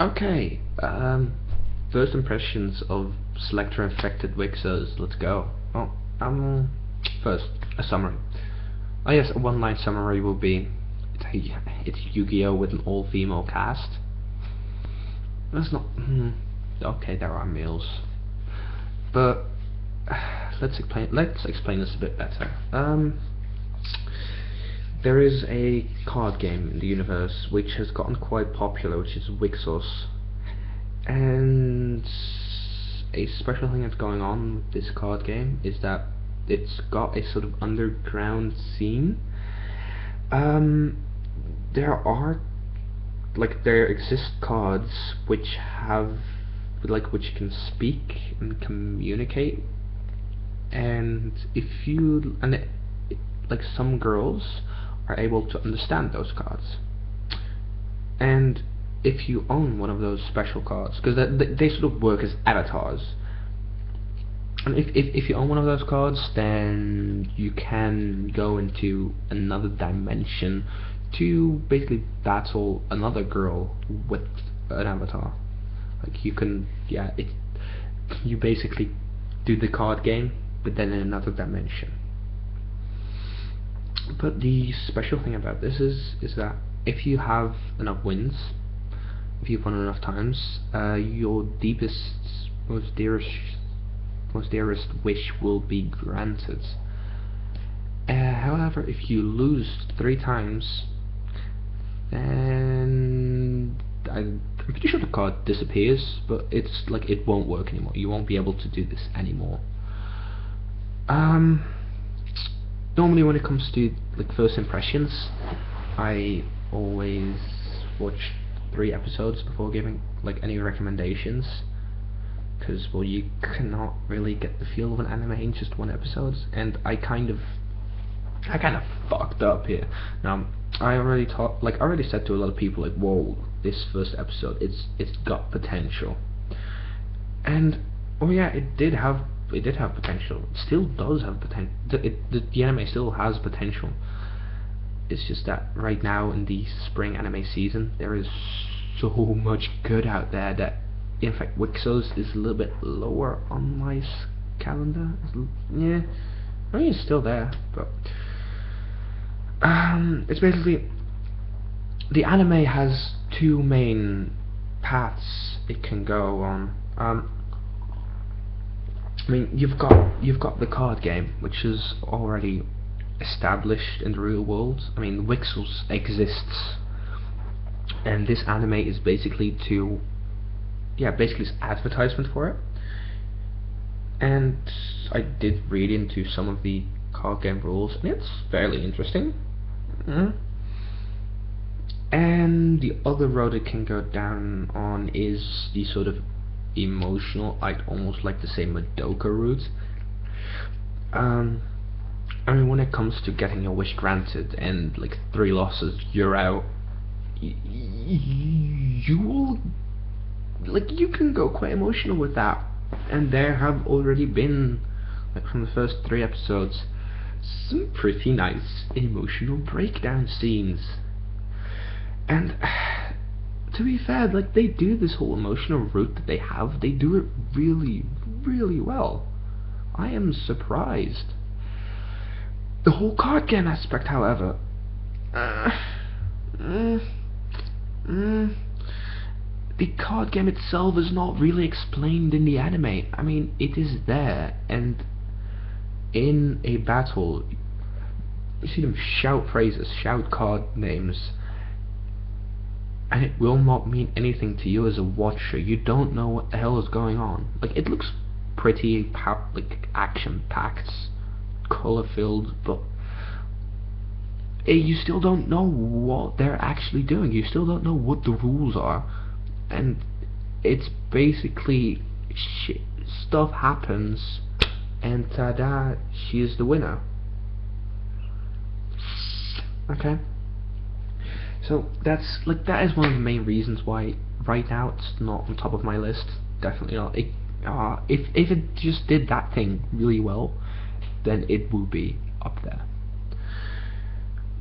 Okay, first impressions of Selector Infected WIXOSS. Let's go. Oh, first, a summary. Oh yes, a one-line summary will be, it's Yu-Gi-Oh! With an all-female cast. That's not, okay, there are males. But, let's explain this a bit better. There is a card game in the universe which has gotten quite popular, which is WIXOSS. And a special thing that's going on with this card game is that it's got a sort of underground scene. There exist cards which which can speak and communicate, and some girls are able to understand those cards. And if you own one of those special cards, because they sort of work as avatars, and if you own one of those cards, then you can go into another dimension to basically battle another girl with an avatar. Like you can, you basically do the card game, but then in another dimension. But the special thing about this is that if you have enough wins, if you've won enough times, your deepest, most dearest wish will be granted. However, if you lose 3 times, then I'm pretty sure the card disappears, but it's like it won't work anymore. You won't be able to do this anymore. Normally when it comes to first impressions, I always watch 3 episodes before giving any recommendations, because you cannot really get the feel of an anime in just 1 episode, and I kind of fucked up here. Now I already said to a lot of people whoa, this first episode, it's got potential, and oh yeah, it did have potential. It still does have potential. The anime still has potential. It's just that right now in the spring anime season, there is so much good out there that, in fact, WIXOSS is a little bit lower on my calendar. Yeah, I mean it's still there, but it's basically, the anime has 2 main paths it can go on. I mean, you've got the card game, which is already established in the real world. I mean, WIXOSS exists, and this anime is basically it's advertisement for it. And I did read into some of the card game rules, and it's fairly interesting. And the other road it can go down on is the sort of emotional, I'd almost like to say Madoka route. I mean, when it comes to getting your wish granted and 3 losses, you're out, you will, you can go quite emotional with that. And there have already been, from the first 3 episodes, some pretty nice emotional breakdown scenes. And to be fair, they do this whole emotional route that they have, they do it really, really well. I am surprised. The whole card game aspect, however, the card game itself is not really explained in the anime. I mean, it is there, and in a battle, you see them shout phrases, shout card names, and it will not mean anything to you as a watcher. You don't know what the hell is going on. It looks pretty, action-packed, color-filled, but you still don't know what they're actually doing. You still don't know what the rules are, and it's basically stuff happens, and ta-da, she is the winner. Okay. So that is one of the main reasons why right now it's not on top of my list. Definitely not. If it just did that thing really well, then it would be up there.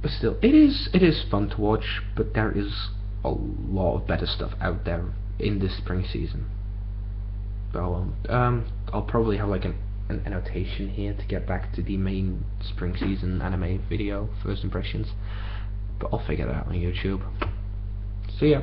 But still, it is fun to watch, but there is a lot of better stuff out there in this spring season. But I'll probably have like an annotation here to get back to the main spring season anime video, first impressions, but I'll figure that out on YouTube. See ya.